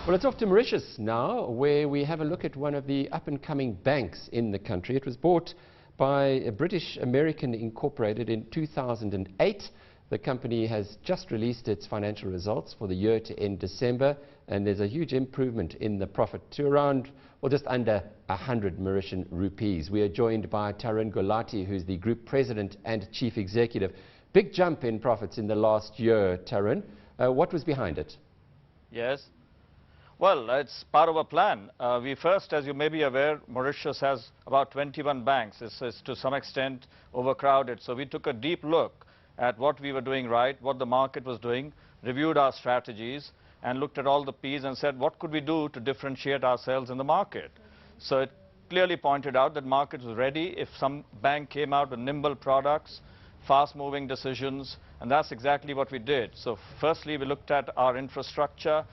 Well, it's off to Mauritius now, where we have a look at one of the up-and-coming banks in the country. It was bought by a British American incorporated in 2008. The company has just released its financial results for the year to end December, and there's a huge improvement in the profit to around, well, just under 100 Mauritian rupees. We are joined by Tarun Ghulati, who's the Group President and Chief Executive. Big jump in profits in the last year, Tarun. What was behind it? Yes. Well, it's part of a plan. We first, as you may be aware, Mauritius has about 21 banks. It's to some extent overcrowded. So we took a deep look at what we were doing right, what the market was doing, reviewed our strategies, and looked at all the P's and said, what could we do to differentiate ourselves in the market? So it clearly pointed out that market was ready if some bank came out with nimble products, fast-moving decisions, and that's exactly what we did. So firstly, we looked at our infrastructure.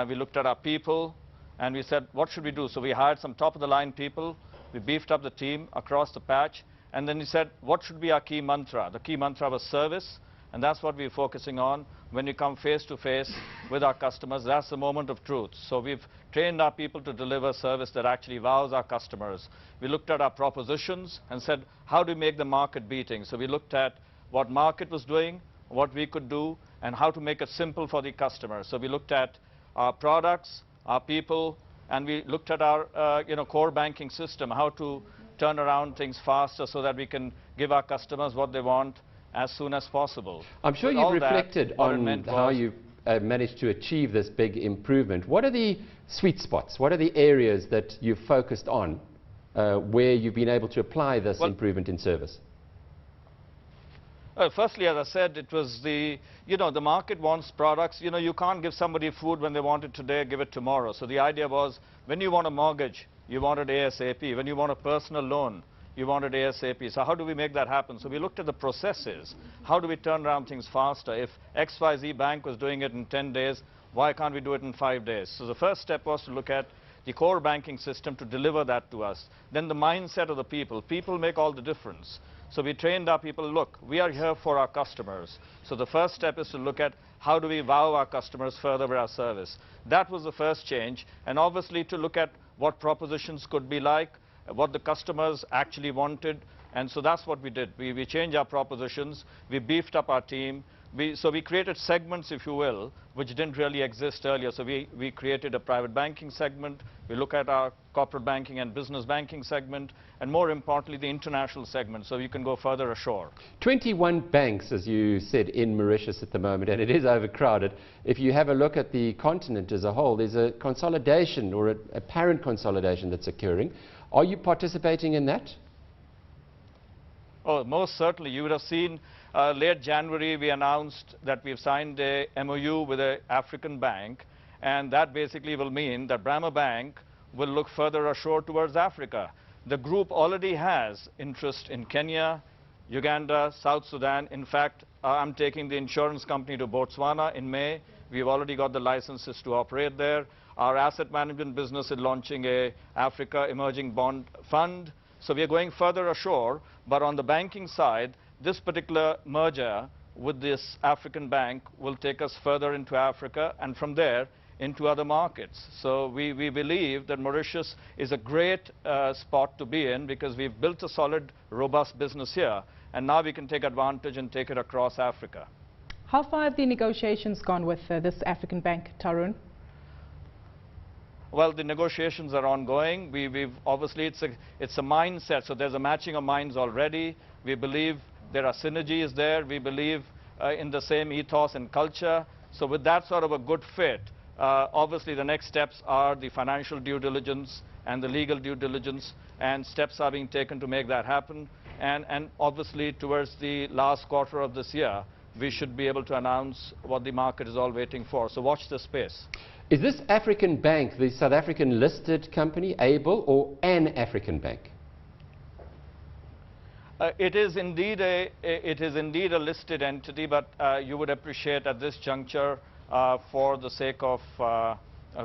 We looked at our people, and we said, what should we do? So we hired some top-of-the-line people. We beefed up the team across the patch. And then we said, what should be our key mantra? The key mantra was service, and that's what we're focusing on. When we come face-to-face with our customers, that's the moment of truth. So we've trained our people to deliver service that actually wows our customers. We looked at our propositions and said, how do we make the market beating? So we looked at what market was doing, what we could do, and how to make it simple for the customer. So we looked at our products, our people, and we looked at our core banking system, how to turn around things faster so that we can give our customers what they want as soon as possible. I'm sure you've reflected on how you've managed to achieve this big improvement. What are the sweet spots? What are the areas that you've focused on where you've been able to apply this improvement in service? Firstly, as I said, it was the market wants products. You can't give somebody food when they want it today, give it tomorrow. So the idea was, when you want a mortgage, you want it ASAP. When you want a personal loan, you want it ASAP. So how do we make that happen? So we looked at the processes. How do we turn around things faster? If XYZ bank was doing it in 10 days, why can't we do it in 5 days? So the first step was to look at the core banking system to deliver that to us. Then the mindset of the people. People make all the difference. So we trained our people, look, we are here for our customers. So the first step is to look at how do we wow our customers further with our service. That was the first change. And obviously to look at what propositions could be like, what the customers actually wanted. And so that's what we did. We changed our propositions. We beefed up our team. So we created segments, if you will, which didn't really exist earlier. So we created a private banking segment. We look at our corporate banking and business banking segment, and more importantly, the international segment, so you can go further ashore. 21 banks, as you said, in Mauritius at the moment, and it is overcrowded. If you have a look at the continent as a whole, there's a consolidation or a apparent consolidation that's occurring. Are you participating in that? Oh, most certainly. You would have seen late January we announced that we've signed a MOU with an African bank, and that basically will mean that Bramer Bank will look further ashore towards Africa. The group already has interest in Kenya, Uganda, South Sudan. In fact, I'm taking the insurance company to Botswana in May. We've already got the licenses to operate there. Our asset management business is launching a Africa Emerging Bond Fund. So we are going further ashore, but on the banking side, this particular merger with this African bank will take us further into Africa and from there into other markets. So we believe that Mauritius is a great spot to be in because we've built a solid, robust business here, and now we can take advantage and take it across Africa. How far have the negotiations gone with this African bank, Tarun? Well, the negotiations are ongoing. Obviously, it's a mindset, so there's a matching of minds already. We believe there are synergies there. We believe in the same ethos and culture. So with that sort of a good fit, obviously the next steps are the financial due diligence and the legal due diligence, and steps are being taken to make that happen. And obviously towards the last quarter of this year, we should be able to announce what the market is all waiting for. So watch this space. Is this African bank the South African listed company, ABLE, or an African bank? It is indeed a listed entity, but you would appreciate at this juncture, for the sake of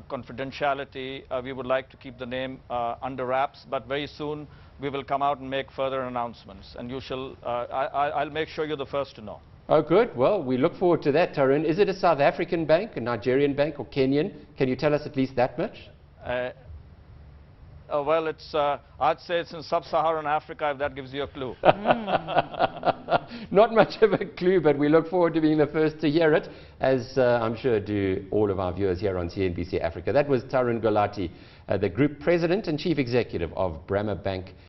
confidentiality, we would like to keep the name under wraps, but very soon we will come out and make further announcements, and you shall, I'll make sure you're the first to know. Oh, good. Well, we look forward to that, Tarun. Is it a South African bank, a Nigerian bank, or Kenyan? Can you tell us at least that much? Well, I'd say it's in sub-Saharan Africa, if that gives you a clue. Not much of a clue, but we look forward to being the first to hear it, as I'm sure do all of our viewers here on CNBC Africa. That was Tarun Ghulati, the Group President and Chief Executive of Bramer Bank